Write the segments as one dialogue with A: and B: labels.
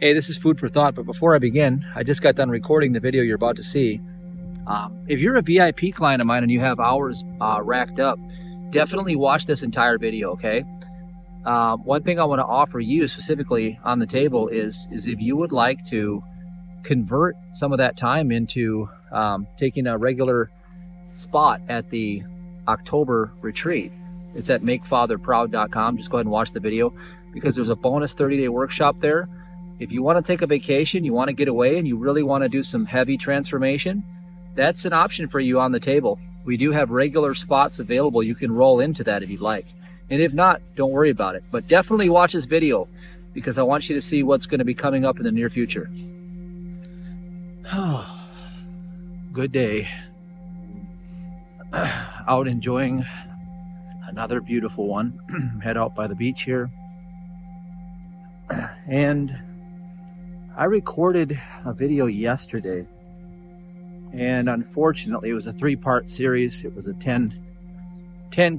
A: Hey, this is food for thought, but before I begin, I just got done recording the video you're about to see. If you're a VIP client of mine and you have hours racked up, definitely watch this entire video, okay? One thing I want to offer you specifically on the table is if you would like to convert some of that time into taking a regular spot at the October retreat. It's at makefatherproud.com. Just go ahead and watch the video because there's a bonus 30-day workshop there. If you want to take a vacation, you want to get away, and you really want to do some heavy transformation, that's an option for you on the table. We do have regular spots available. You can roll into that if you'd like. And if not, don't worry about it. But definitely watch this video because I want you to see what's going to be coming up in the near future. Oh, good day. Out enjoying another beautiful one. Head out by the beach here. And I recorded a video yesterday, and unfortunately it was a 3-part series. It was a 10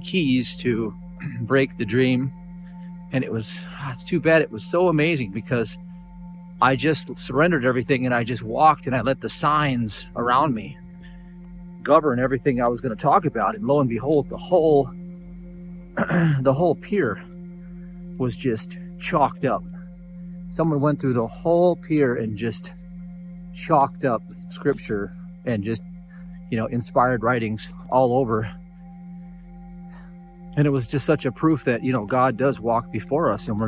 A: keys to break the dream, and it's too bad. It was so amazing because I just surrendered everything and I just walked and I let the signs around me govern everything I was going to talk about, and lo and behold, the whole pier was just chalked up. Someone went through the whole pier and just chalked up scripture and just, inspired writings all over. And it was just such a proof that, God does walk before us, and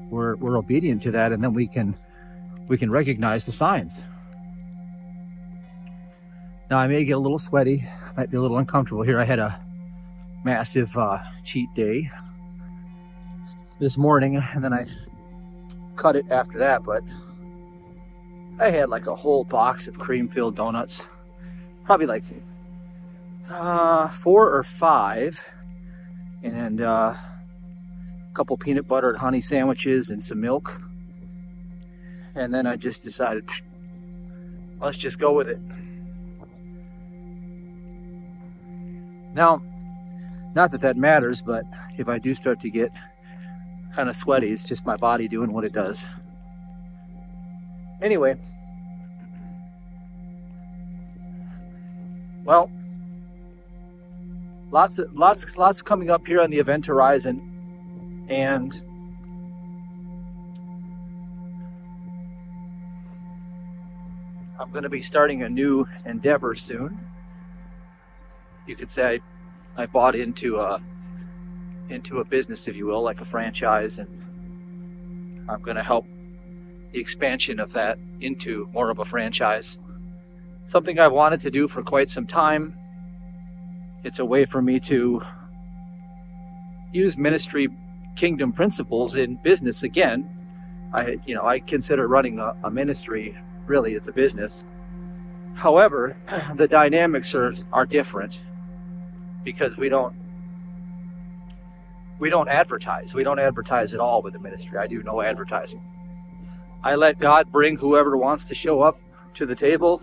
A: we're obedient to that, and then we can recognize the signs. Now I may get a little sweaty, might be a little uncomfortable here. I had a massive cheat day this morning, and then I cut it after that, but I had like a whole box of cream-filled donuts, probably like 4 or 5, and a couple peanut butter and honey sandwiches and some milk. And then I just decided, let's just go with it. Now, not that matters, but if I do start to get kind of sweaty, it's just my body doing what it does. Anyway, well, lots coming up here on the event horizon, and I'm going to be starting a new endeavor soon. You could say I bought into a business, if you will, like a franchise, and I'm going to help the expansion of that into more of a franchise. Something I've wanted to do for quite some time. It's a way for me to use ministry kingdom principles in business again. I consider running a ministry, really, it's a business. However, the dynamics are different because we don't advertise. We don't advertise at all with the ministry. I do no advertising. I let God bring whoever wants to show up to the table,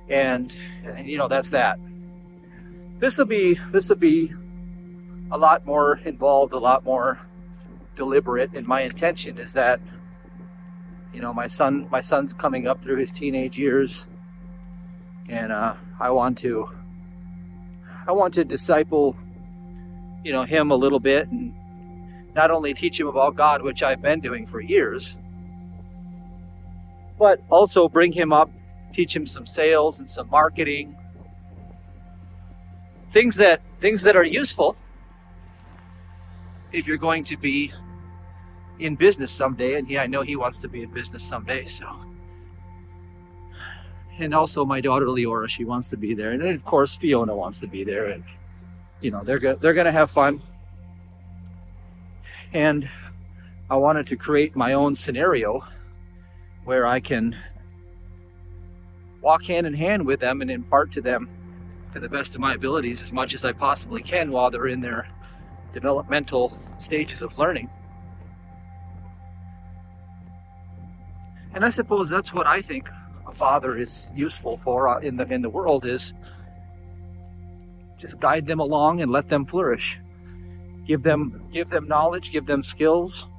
A: and that's that. This will be a lot more involved, a lot more deliberate, and my intention is that my son's coming up through his teenage years, and I want to disciple him a little bit, and not only teach him about God, which I've been doing for years, but also bring him up, teach him some sales and some marketing, things that are useful if you're going to be in business someday. And I know he wants to be in business someday, so. And also my daughter Leora, she wants to be there, and then of course Fiona wants to be there, and they're going to have fun. And I wanted to create my own scenario where I can walk hand in hand with them and impart to them, to the best of my abilities, as much as I possibly can while they're in their developmental stages of learning. And I suppose that's what I think a father is useful for in the world, is just guide them along and let them flourish. Give them knowledge, give them skills.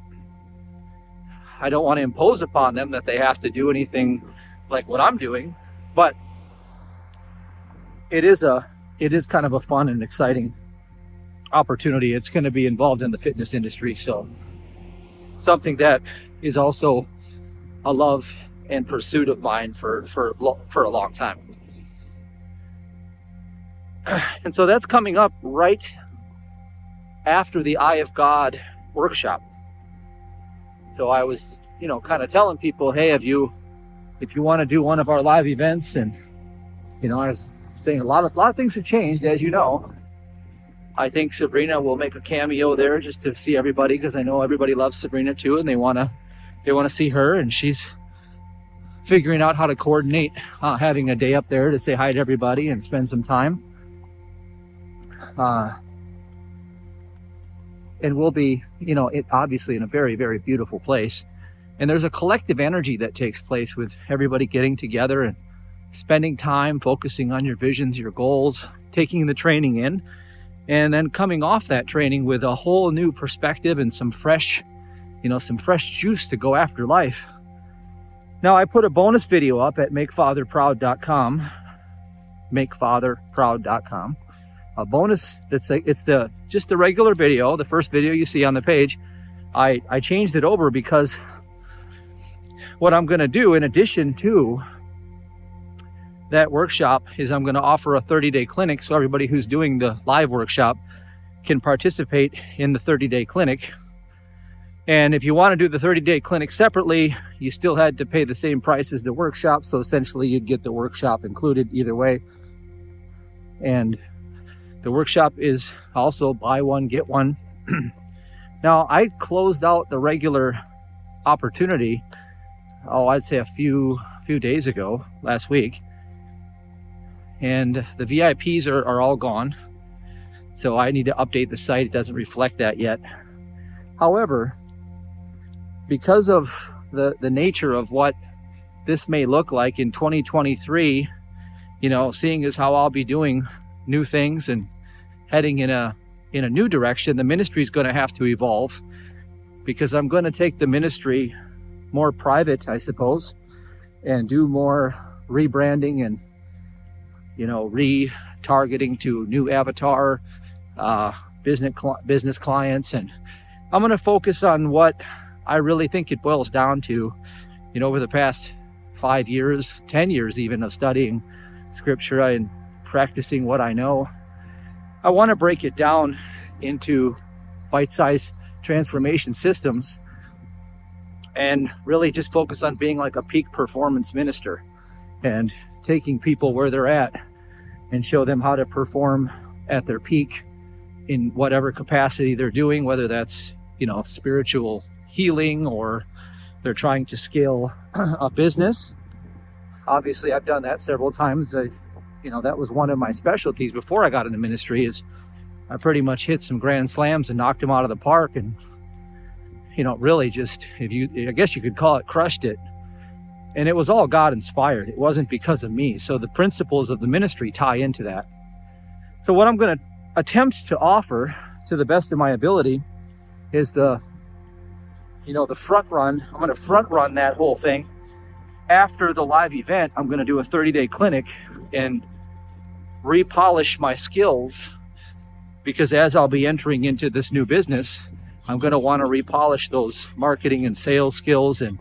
A: I don't want to impose upon them that they have to do anything like what I'm doing, but it is kind of a fun and exciting opportunity. It's going to be involved in the fitness industry, so something that is also a love and pursuit of mine for a long time. And so that's coming up right after the Eye of God workshop. So I was, kind of telling people, hey, if you want to do one of our live events, and I was saying a lot of things have changed, as you know. I think Sabrina will make a cameo there just to see everybody, because I know everybody loves Sabrina too, and they want to see her, and she's figuring out how to coordinate having a day up there to say hi to everybody and spend some time. And we'll be, it obviously in a very, very beautiful place. And there's a collective energy that takes place with everybody getting together and spending time focusing on your visions, your goals, taking the training in, and then coming off that training with a whole new perspective and some fresh juice to go after life. Now, I put a bonus video up at makefatherproud.com, makefatherproud.com. A bonus it's just the regular video, the first video you see on the page. I changed it over because what I'm going to do in addition to that workshop is I'm going to offer a 30-day clinic, so everybody who's doing the live workshop can participate in the 30-day clinic. And if you want to do the 30-day clinic separately, you still had to pay the same price as the workshop, so essentially you'd get the workshop included either way. And the workshop is also buy one, get one. Now, I closed out the regular opportunity, I'd say a few days ago, last week. And the VIPs are all gone. So I need to update the site. It doesn't reflect that yet. However, because of the nature of what this may look like in 2023, seeing as how I'll be doing new things and heading in a new direction, the ministry is going to have to evolve, because I'm going to take the ministry more private, I suppose, and do more rebranding and retargeting to new avatar business clients. And I'm going to focus on what I really think it boils down to. Over the past 5 years, 10 years even, of studying scripture and practicing what I know, I want to break it down into bite-sized transformation systems and really just focus on being like a peak performance minister and taking people where they're at and show them how to perform at their peak in whatever capacity they're doing, whether that's, spiritual healing or they're trying to scale a business. Obviously, I've done that several times. That was one of my specialties before I got into ministry. Is I pretty much hit some grand slams and knocked them out of the park, and really just, I guess you could call it, crushed it. And it was all God inspired. It wasn't because of me. So the principles of the ministry tie into that. So what I'm going to attempt to offer to the best of my ability is the front run. I'm going to front run that whole thing. After the live event, I'm going to do a 30-day clinic and repolish my skills, because as I'll be entering into this new business, I'm going to want to repolish those marketing and sales skills and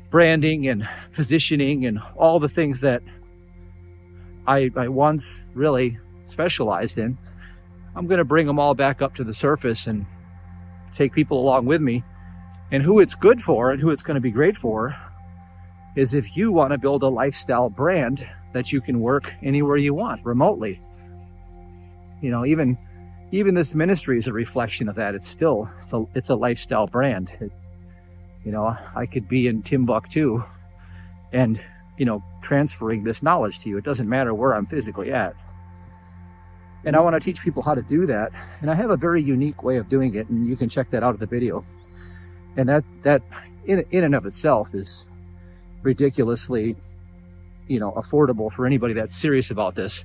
A: branding and positioning and all the things that I once really specialized in. I'm going to bring them all back up to the surface and take people along with me. And who it's good for and who it's going to be great for is if you want to build a lifestyle brand that you can work anywhere you want remotely. Even this ministry is a reflection of that. It's a lifestyle brand. I could be in Timbuktu and transferring this knowledge to you. It doesn't matter where I'm physically at. And I want to teach people how to do that. And I have a very unique way of doing it, and you can check that out of the video. And that in and of itself is ridiculously, affordable for anybody that's serious about this.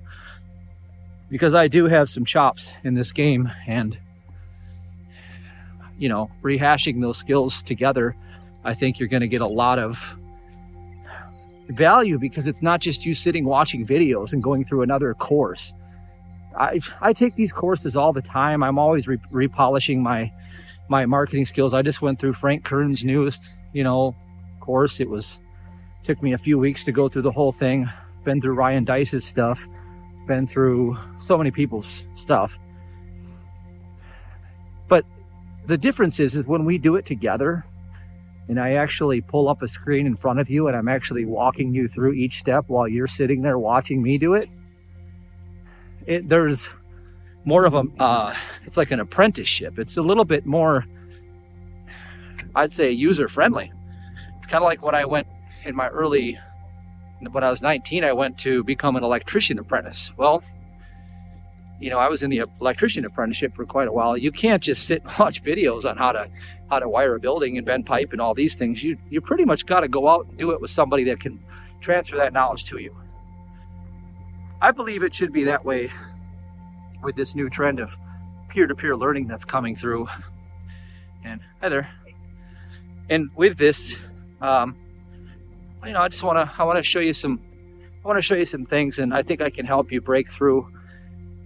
A: Because I do have some chops in this game, and, rehashing those skills together, I think you're going to get a lot of value, because it's not just you sitting watching videos and going through another course. I take these courses all the time. I'm always repolishing my marketing skills. I just went through Frank Kern's newest, course. Took me a few weeks to go through the whole thing. Been through Ryan Dice's stuff. Been through so many people's stuff. But the difference is when we do it together, and I actually pull up a screen in front of you and I'm actually walking you through each step while you're sitting there watching me do it, there's more of it's like an apprenticeship. It's a little bit more, I'd say, user-friendly. It's kind of like when I went when I was 19, I went to become an electrician apprentice. Well, I was in the electrician apprenticeship for quite a while. You can't just sit and watch videos on how to wire a building and bend pipe and all these things. You pretty much got to go out and do it with somebody that can transfer that knowledge to you. I believe it should be that way with this new trend of peer-to-peer learning that's coming through. And hi there. And with this, I want to show you some things, and I think I can help you break through.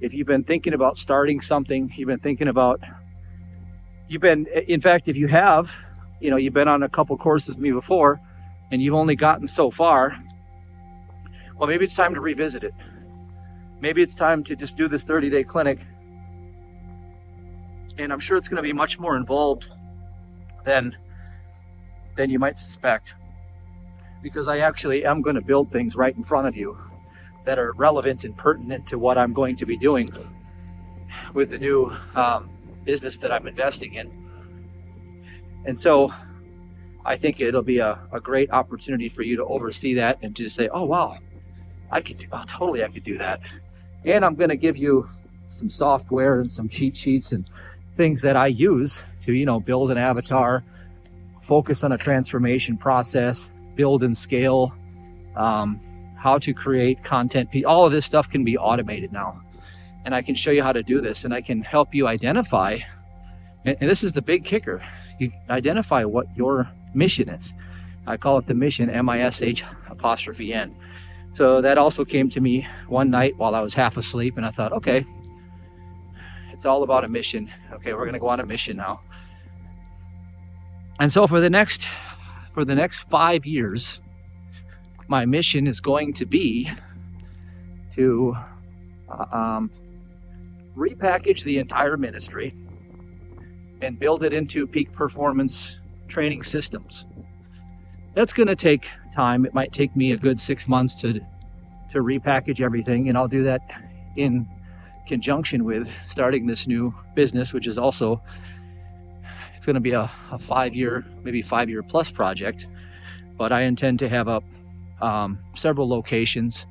A: If you've been thinking about starting something, if you have, you've been on a couple courses with me before and you've only gotten so far, well, maybe it's time to revisit it. Maybe it's time to just do this 30-day clinic. And I'm sure it's going to be much more involved than you might suspect, because I actually am going to build things right in front of you that are relevant and pertinent to what I'm going to be doing with the new business that I'm investing in. And so I think it'll be a great opportunity for you to oversee that and to say, oh, wow, I could do that. And I'm going to give you some software and some cheat sheets and things that I use to, build an avatar, focus on a transformation process, build and scale, how to create content. All of this stuff can be automated now. And I can show you how to do this, and I can help you identify, and this is the big kicker, you identify what your mission is. I call it the mission, MISH''N. So that also came to me one night while I was half asleep, and I thought, okay, it's all about a mission. Okay, we're going to go on a mission now. And so for the next 5 years, my mission is going to be to repackage the entire ministry and build it into peak performance training systems. That's going to take time. It might take me a good 6 months to repackage everything, and I'll do that in conjunction with starting this new business, which is also, it's going to be a 5-year, maybe 5-year plus project. But I intend to have up several locations,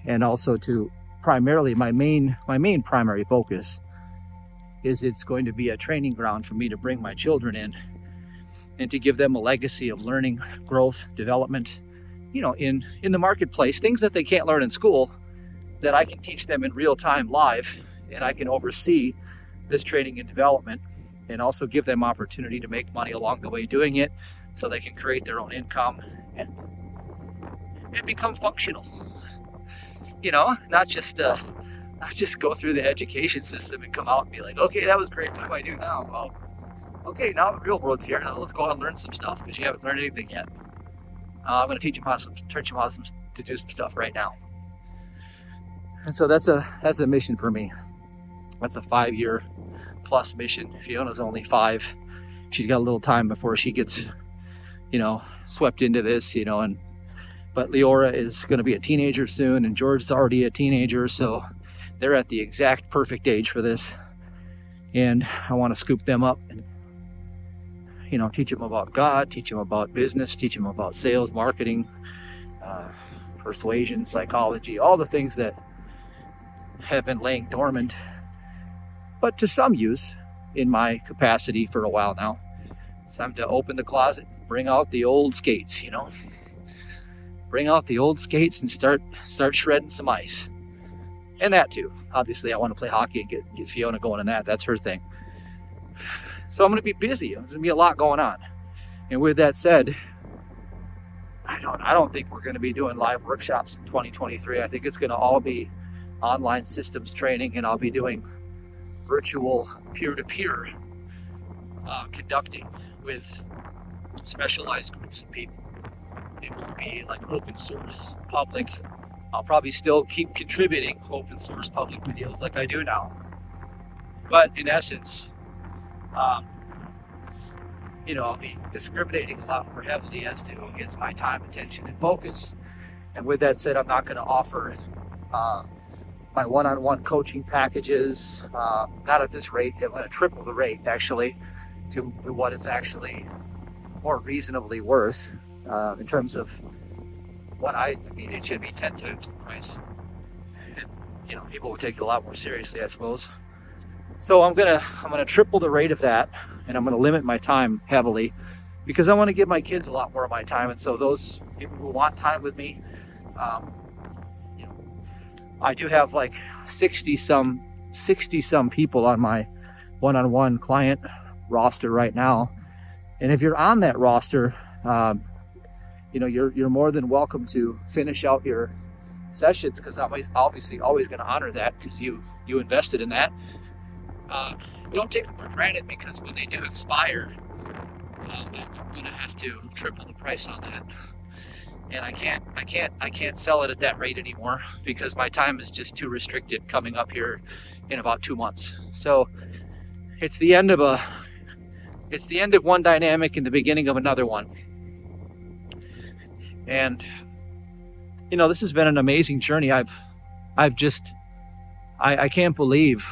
A: and also to primarily my main primary focus is it's going to be a training ground for me to bring my children in and to give them a legacy of learning, growth, development, in the marketplace, things that they can't learn in school that I can teach them in real time live, and I can oversee this training and development and also give them opportunity to make money along the way doing it so they can create their own income and become functional. Not just go through the education system and come out and be like, okay, that was great. What do I do now? Well, okay, now the real world's here. Now let's go out and learn some stuff because you haven't learned anything yet. I'm going to teach you how to do some stuff right now. And so that's a mission for me. That's a 5-year plus mission. Fiona's only 5. She's got a little time before she gets, swept into this, but Leora is going to be a teenager soon, and George's already a teenager, so they're at the exact perfect age for this. And I want to scoop them up and, teach them about God, teach them about business, teach them about sales, marketing, persuasion, psychology, all the things that have been laying dormant, but to some use in my capacity for a while now. It's time to open the closet, bring out the old skates, bring out the old skates and start shredding some ice. And that too. Obviously, I want to play hockey and get Fiona going in that. That's her thing. So I'm going to be busy. There's going to be a lot going on. And with that said, I don't think we're going to be doing live workshops in 2023. I think it's going to all be online systems training, and I'll be doing virtual peer-to-peer conducting with specialized groups of people. It will be like open source public. I'll probably still keep contributing open source public videos like I do now. But in essence, I'll be discriminating a lot more heavily as to who gets my time, attention, and focus. And with that said, I'm not going to offer my one-on-one coaching packages, not at this rate. I'm going to triple the rate, actually, to what it's actually more reasonably worth in terms of what it should be 10 times the price. And, people would take it a lot more seriously, I suppose. So I'm gonna triple the rate of that, and I'm gonna limit my time heavily because I want to give my kids a lot more of my time. And so those people who want time with me, I do have like 60 some people on my one-on-one client roster right now. And if you're on that roster, you're more than welcome to finish out your sessions, because I'm obviously always going to honor that because you invested in that. Don't take them for granted, because when they do expire, I'm going to have to triple the price on that. And I can't sell it at that rate anymore because my time is just too restricted coming up here in about 2 months. So it's the end of one dynamic and the beginning of another one. And this has been an amazing journey. I can't believe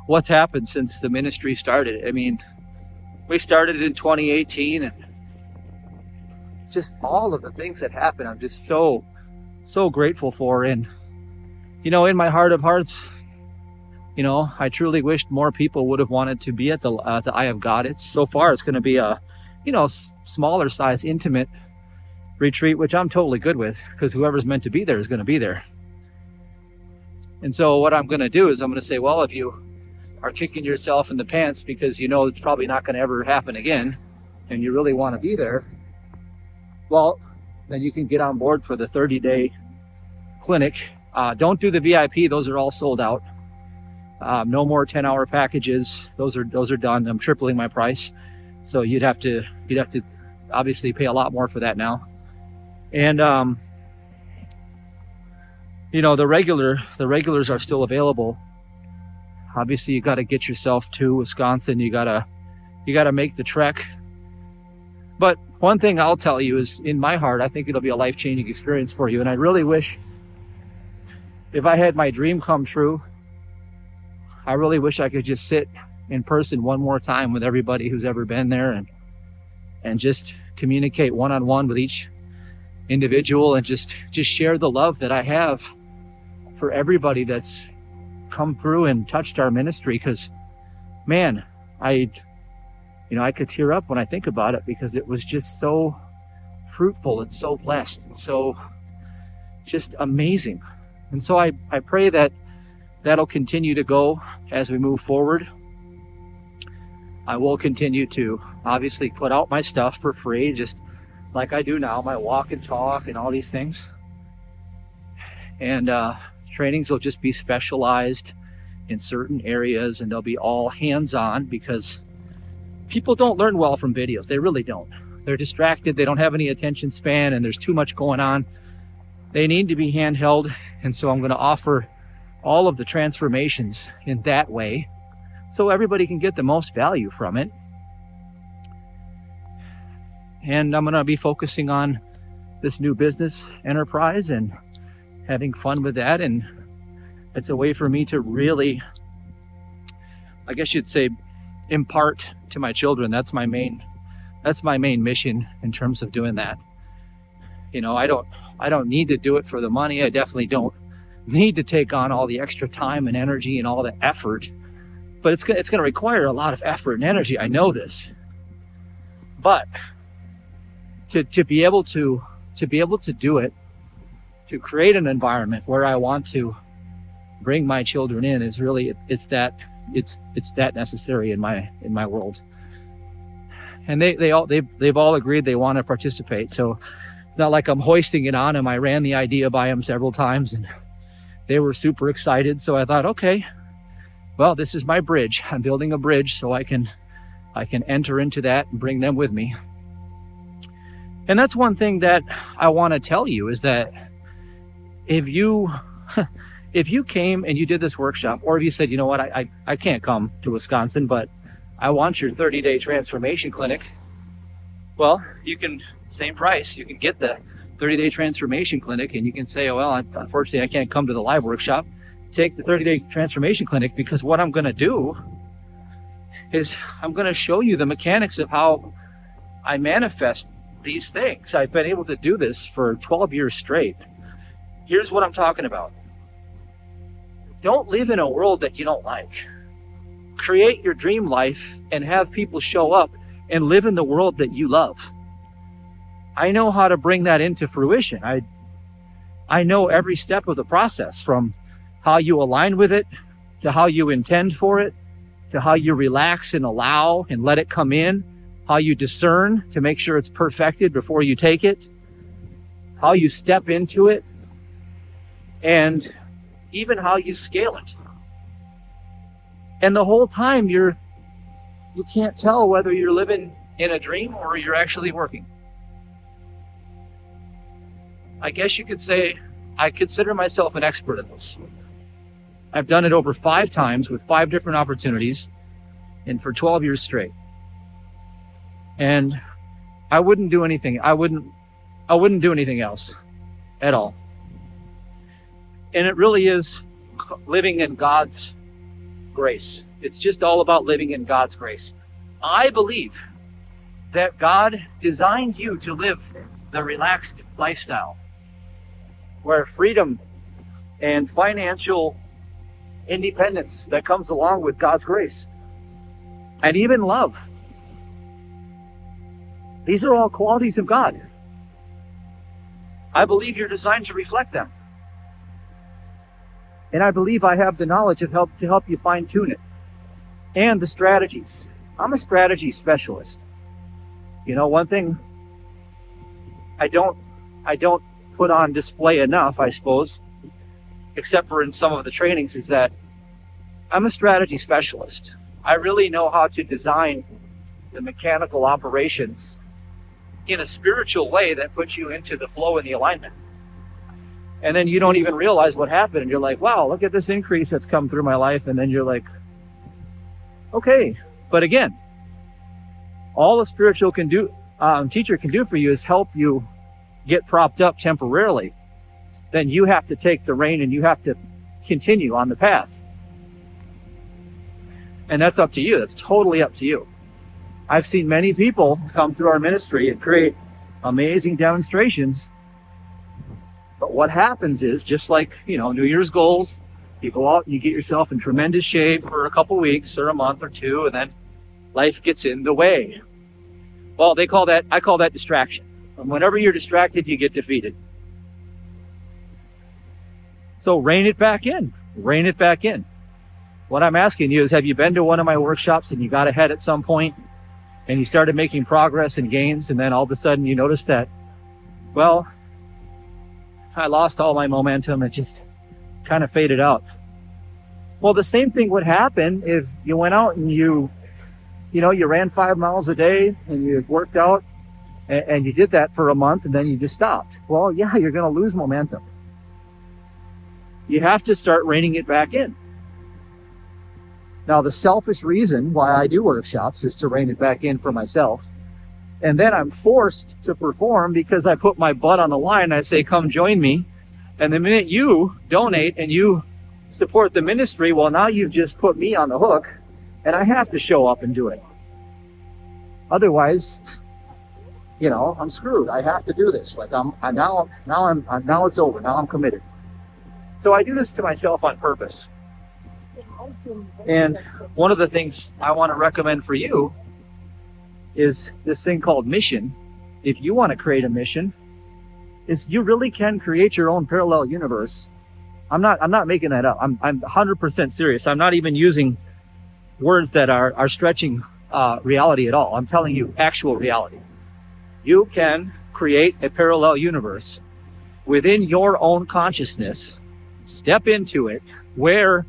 A: what's happened since the ministry started. I mean, we started in 2018, and just all of the things that happened, I'm just so grateful for. And in my heart of hearts, I truly wished more people would have wanted to be at the Eye of God. It's going to be a smaller size, intimate retreat, which I'm totally good with, because whoever's meant to be there is going to be there. And so what I'm going to do is I'm going to say, well, if you are kicking yourself in the pants because it's probably not going to ever happen again, and you really want to be there, well, then you can get on board for the 30-day clinic. Don't do the VIP; those are all sold out. No more 10-hour packages; those are done. I'm tripling my price, so you'd have to obviously pay a lot more for that now. And the regulars are still available. Obviously, you got to get yourself to Wisconsin. You gotta make the trek. But one thing I'll tell you is, in my heart, I think it'll be a life-changing experience for you. And I really wish, if I had my dream come true, I really wish I could just sit in person one more time with everybody who's ever been there, and just communicate one-on-one with each individual, and just share the love that I have for everybody that's come through and touched our ministry. Because, man, I could tear up when I think about it, because it was just so fruitful and so blessed and so just amazing. And so I pray that that'll continue to go as we move forward. I will continue to obviously put out my stuff for free, just like I do now, my walk and talk and all these things. And trainings will just be specialized in certain areas, and they'll be all hands-on, because people don't learn well from videos. They really don't. They're distracted. They don't have any attention span, and there's too much going on. They need to be handheld. And so I'm going to offer all of the transformations in that way, so everybody can get the most value from it. And I'm going to be focusing on this new business enterprise and having fun with that. And it's a way for me to really, I guess you'd say, impart to my children. That's my main mission in terms of doing that. I don't need to do it for the money. I definitely don't need to take on all the extra time and energy and all the effort, but it's going to require a lot of effort and energy. I know this, but to be able to do it, to create an environment where I want to bring my children in, is really, it's that necessary in my world. and they've all agreed they want to participate. So it's not like I'm hoisting it on them. I ran the idea by them several times, and they were super excited. So I thought, okay, well, this is my bridge. I'm building a bridge so I can enter into that and bring them with me. And that's one thing that I want to tell you, is that if you came and you did this workshop, or if you said, you know what, I can't come to Wisconsin, but I want your 30-day transformation clinic. Well, you can, same price, you can get the 30-day transformation clinic, and you can say, oh, well, unfortunately, I can't come to the live workshop. Take the 30-day transformation clinic, because what I'm going to do is I'm going to show you the mechanics of how I manifest these things. I've been able to do this for 12 years straight. Here's what I'm talking about. Don't live in a world that you don't like. Create your dream life and have people show up and live in the world that you love. I know how to bring that into fruition. I know every step of the process, from how you align with it, to how you intend for it, to how you relax and allow and let it come in, how you discern to make sure it's perfected before you take it, how you step into it, and even how you scale it. And the whole time you can't tell whether you're living in a dream or you're actually working. I guess you could say I consider myself an expert in this. I've done it over 5 times with 5 different opportunities and for 12 years straight. And I wouldn't do anything. I wouldn't do anything else at all. And it really is living in God's grace. It's just all about living in God's grace. I believe that God designed you to live the relaxed lifestyle, where freedom and financial independence that comes along with God's grace, and even love. These are all qualities of God. I believe you're designed to reflect them. And I believe I have the knowledge to help you fine-tune it. And the strategies. I'm a strategy specialist. You know, one thing I don't put on display enough, I suppose, except for in some of the trainings, is that I'm a strategy specialist. I really know how to design the mechanical operations in a spiritual way that puts you into the flow and the alignment. And then you don't even realize what happened, and you're like, wow, look at this increase that's come through my life. And then you're like, okay. But again, all a spiritual teacher can do for you is help you get propped up temporarily. Then you have to take the rein and you have to continue on the path. And that's up to you. That's totally up to you. I've seen many people come through our ministry and create amazing demonstrations. But what happens is, just like, New Year's goals, you go out and you get yourself in tremendous shape for a couple weeks or a month or 2, and then life gets in the way. Well, I call that distraction. And whenever you're distracted, you get defeated. So rein it back in. Rein it back in. What I'm asking you is, have you been to one of my workshops and you got ahead at some point and you started making progress and gains, and then all of a sudden you noticed that, well, I lost all my momentum. It just kind of faded out. Well, the same thing would happen if you went out and you ran 5 miles a day and you worked out and you did that for a month and then you just stopped. Well, yeah, you're going to lose momentum. You have to start reining it back in. Now, the selfish reason why I do workshops is to rein it back in for myself. And then I'm forced to perform because I put my butt on the line. I say, come join me. And the minute you donate and you support the ministry, well, now you've just put me on the hook and I have to show up and do it. Otherwise, I'm screwed. I have to do this. Like now it's over. Now I'm committed. So I do this to myself on purpose. And one of the things I want to recommend for you is this thing called mission. If you want to create a mission, is you really can create your own parallel universe. I'm not making that up. I'm 100% serious. I'm not even using words that are stretching reality at all. I'm telling you actual reality. You can create a parallel universe within your own consciousness, step into it, where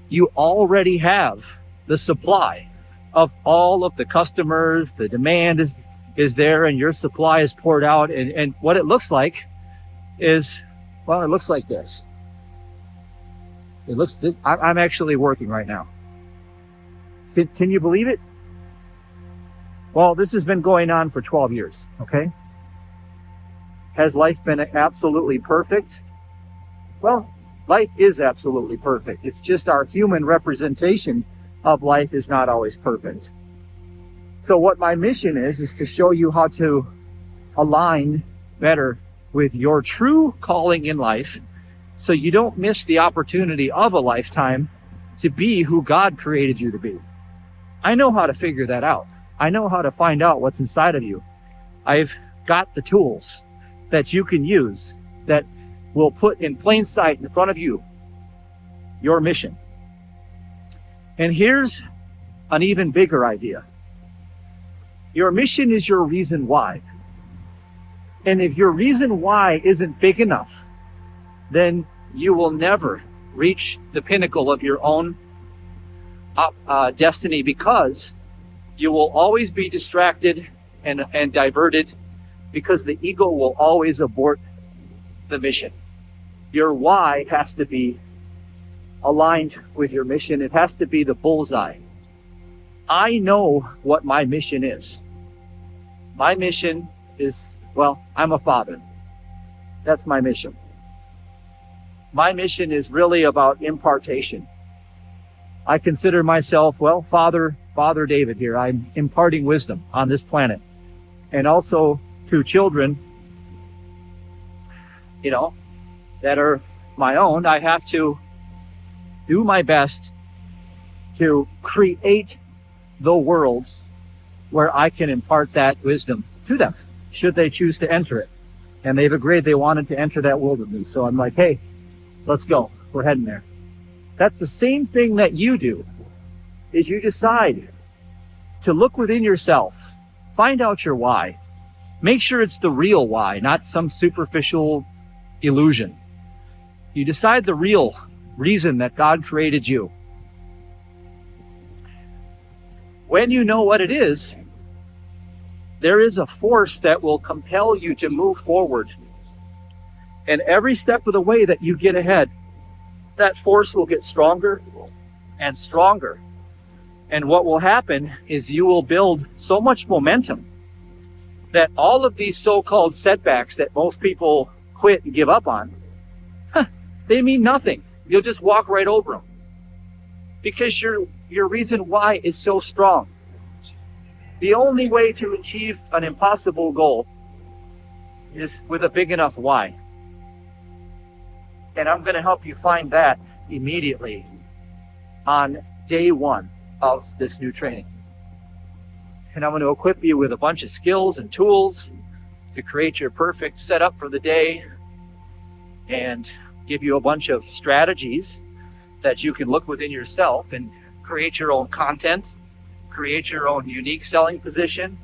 A: you already have the supply of all of the customers, the demand is there, and your supply is poured out. And what it looks like is, well, it looks like this. I'm actually working right now. Can you believe it? Well, this has been going on for 12 years, okay? Has life been absolutely perfect? Well, life is absolutely perfect. It's just our human representation of life is not always perfect. So what my mission is to show you how to align better with your true calling in life, so you don't miss the opportunity of a lifetime to be who God created you to be. I know how to figure that out. I know how to find out what's inside of you. I've got the tools that you can use that will put in plain sight in front of you your mission. And here's an even bigger idea. Your mission is your reason why. And if your reason why isn't big enough, then you will never reach the pinnacle of your own destiny, because you will always be distracted and diverted, because the ego will always abort the mission. Your why has to be aligned with your mission. It has to be the bullseye. I know what my mission is. My mission is, well, I'm a father. That's my mission. My mission is really about impartation. I consider myself, well, Father David here. I'm imparting wisdom on this planet. And also to children, that are my own. I have to do my best to create the world where I can impart that wisdom to them, should they choose to enter it. And they've agreed they wanted to enter that world with me. So I'm like, hey, let's go. We're heading there. That's the same thing that you do, is you decide to look within yourself, find out your why. Make sure it's the real why, not some superficial illusion. You decide the real reason that God created you. When you know what it is, there is a force that will compel you to move forward. And every step of the way that you get ahead, that force will get stronger and stronger. And what will happen is you will build so much momentum that all of these so-called setbacks that most people quit and give up on, they mean nothing. You'll just walk right over them, because your reason why is so strong. The only way to achieve an impossible goal is with a big enough why. And I'm going to help you find that immediately on day one of this new training. And I'm going to equip you with a bunch of skills and tools to create your perfect setup for the day, and give you a bunch of strategies that you can look within yourself and create your own content, create your own unique selling position,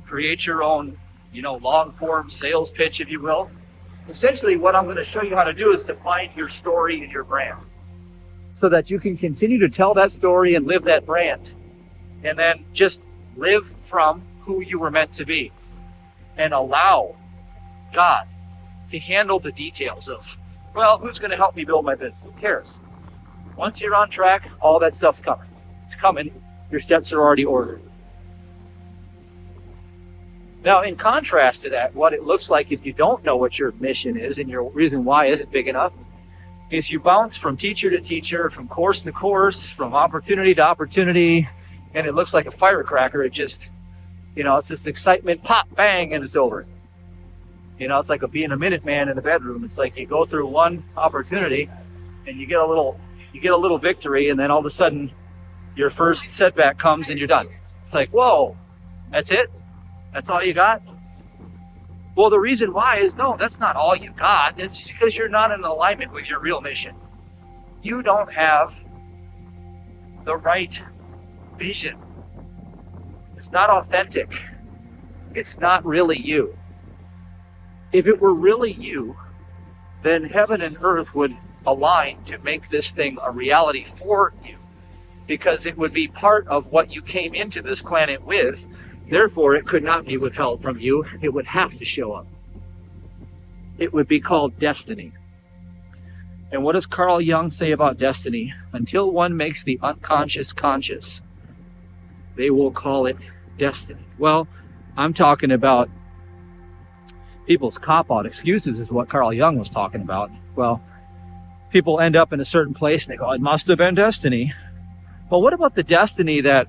A: create your own, long form sales pitch, if you will. Essentially, what I'm going to show you how to do is to find your story and your brand, so that you can continue to tell that story and live that brand, and then just live from who you were meant to be, and allow God to handle the details of, well, who's going to help me build my business? Who cares? Once you're on track, all that stuff's coming. It's coming. Your steps are already ordered. Now, in contrast to that, what it looks like if you don't know what your mission is and your reason why isn't big enough, is you bounce from teacher to teacher, from course to course, from opportunity to opportunity, and it looks like a firecracker. It just, it's this excitement, pop, bang, and it's over. It's like being a Minuteman in the bedroom. It's like you go through one opportunity and you get a little victory, and then all of a sudden your first setback comes and you're done. It's like, whoa, that's it? That's all you got? Well, the reason why is, no, that's not all you got. It's because you're not in alignment with your real mission. You don't have the right vision. It's not authentic. It's not really you. If it were really you, then heaven and earth would align to make this thing a reality for you, because it would be part of what you came into this planet with. Therefore, it could not be withheld from you. It would have to show up. It would be called destiny. And what does Carl Jung say about destiny? Until one makes the unconscious conscious, they will call it destiny. Well, I'm talking about people's cop-out excuses is what Carl Jung was talking about. Well, people end up in a certain place and they go, it must have been destiny. But what about the destiny that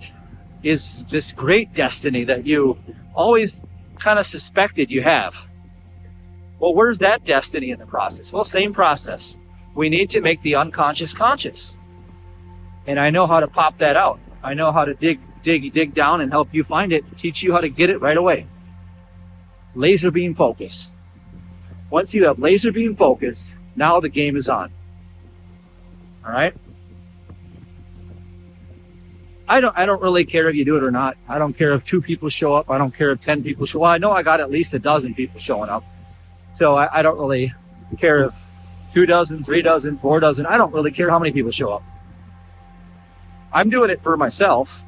A: is this great destiny that you always kind of suspected you have? Well, where's that destiny in the process? Well, same process. We need to make the unconscious conscious. And I know how to pop that out. I know how to dig down and help you find it, teach you how to get it right away. Laser beam focus. Once you have laser beam focus, now the game is on. All right? I don't really care if you do it or not. I don't care if 2 people show up. I don't care if 10 people show up. Well, I know I got at least a dozen people showing up. So I don't really care if 2 dozen, 3 dozen, 4 dozen. I don't really care how many people show up. I'm doing it for myself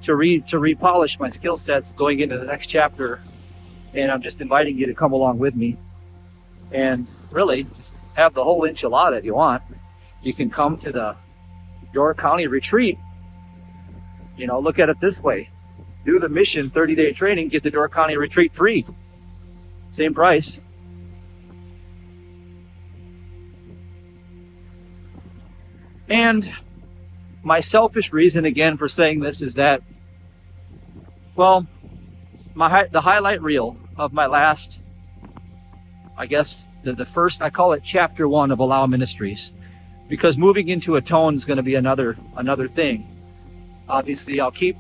A: to repolish my skill sets going into the next chapter. And I'm just inviting you to come along with me and really just have the whole enchilada if you want. You can come to the Door County retreat. You know, look at it this way. Do the mission 30-day training, get the Door County retreat free. Same price. And my selfish reason again for saying this is that, well, the highlight reel of my last, I guess, the first, I call it chapter 1 of Allow Ministries, because moving into a tone is going to be another thing. Obviously, I'll keep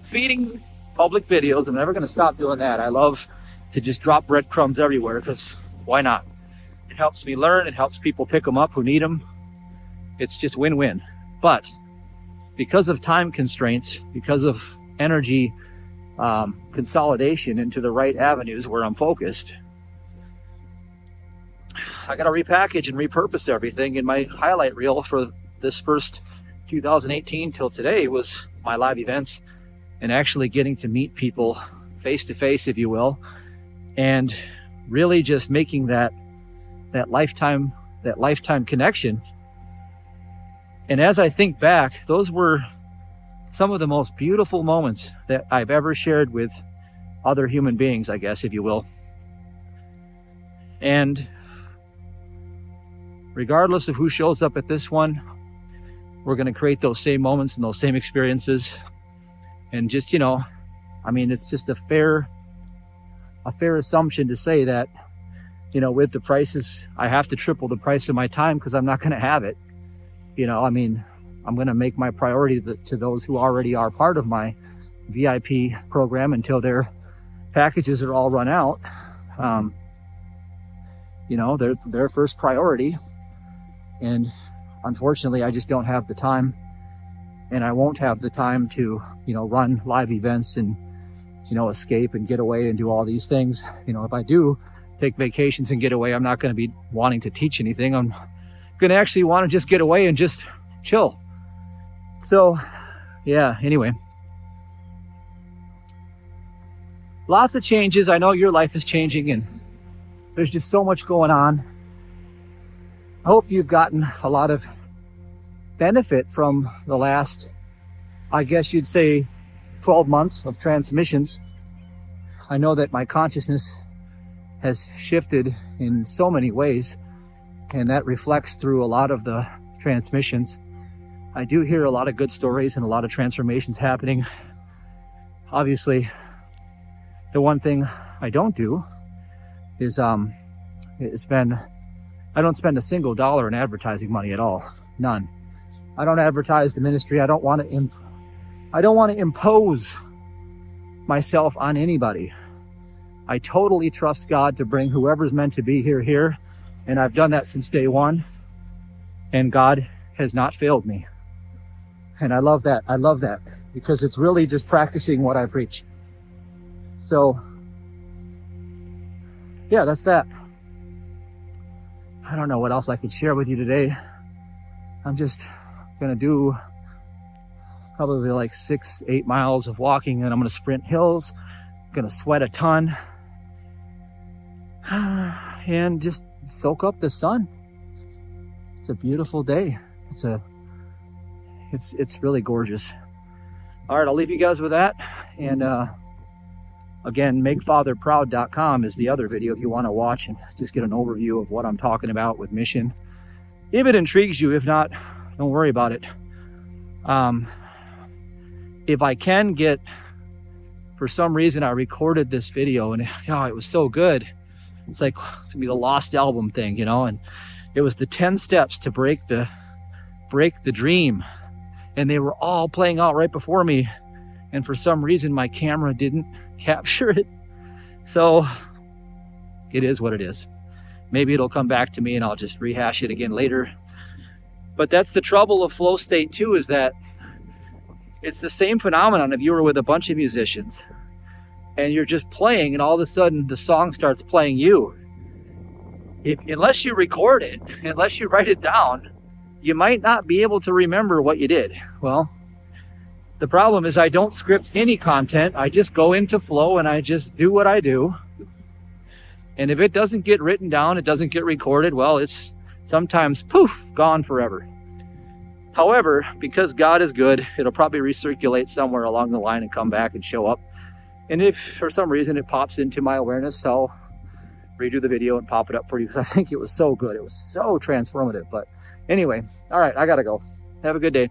A: feeding public videos. I'm never going to stop doing that. I love to just drop breadcrumbs everywhere, because why not? It helps me learn. It helps people pick them up who need them. It's just win-win. But because of time constraints, because of energy consolidation into the right avenues where I'm focused, I got to repackage and repurpose everything. And my highlight reel for this first 2018 till today was my live events and actually getting to meet people face to face, if you will, and really just making that lifetime connection. And as I think back, those were some of the most beautiful moments that I've ever shared with other human beings, I guess, if you will. And regardless of who shows up at this one, we're going to create those same moments and those same experiences. And just, you know, I mean, it's just a fair assumption to say that, you know, with the prices, I have to triple the price of my time because I'm not going to have it. You know, I mean, I'm going to make my priority to those who already are part of my V.I.P program until their packages are all run out. You know, they're their first priority. And unfortunately, I just don't have the time, and I won't have the time to, you know, run live events and, you know, escape and get away and do all these things. You know, if I do take vacations and get away, I'm not going to be wanting to teach anything. I'm going to actually want to just get away and just chill. So, yeah, anyway. Lots of changes. I know your life is changing and there's just so much going on. I hope you've gotten a lot of benefit from the last, I guess you'd say, 12 months of transmissions. I know that my consciousness has shifted in so many ways, and that reflects through a lot of the transmissions. I do hear a lot of good stories and a lot of transformations happening. Obviously, the one thing I don't do is I don't spend a single dollar in advertising money at all. None. I don't advertise the ministry. I don't want to impose myself on anybody. I totally trust God to bring whoever's meant to be here, and I've done that since day one, and God has not failed me. And I love that. because it's really just practicing what I preach. So yeah, that's that. I don't know what else I could share with you today. I'm just gonna do probably like 6-8 miles of walking, and I'm gonna sprint hills, gonna sweat a ton, and just soak up the sun. It's a beautiful day. It's really gorgeous. All right, I'll leave you guys with that. And again, makefatherproud.com is the other video if you want to watch and just get an overview of what I'm talking about with mission. If it intrigues you, if not, don't worry about it. If I can get, for some reason, I recorded this video and it was so good. It's like, it's gonna be the lost album thing, you know, and it was the 10 steps to break the dream. And they were all playing out right before me. And for some reason, my camera didn't capture it. So it is what it is. Maybe it'll come back to me and I'll just rehash it again later. But that's the trouble of flow state too, is that it's the same phenomenon if you were with a bunch of musicians and you're just playing and all of a sudden the song starts playing you. Unless you record it, unless you write it down, you might not be able to remember what you did. Well, the problem is I don't script any content. I just go into flow and I just do what I do. And if it doesn't get written down, it doesn't get recorded, well, it's sometimes poof, gone forever. However, because God is good, it'll probably recirculate somewhere along the line and come back and show up. And if for some reason it pops into my awareness, I'll redo the video and pop it up for you because I think it was so good. It was so transformative. But anyway, all right, I gotta go. Have a good day.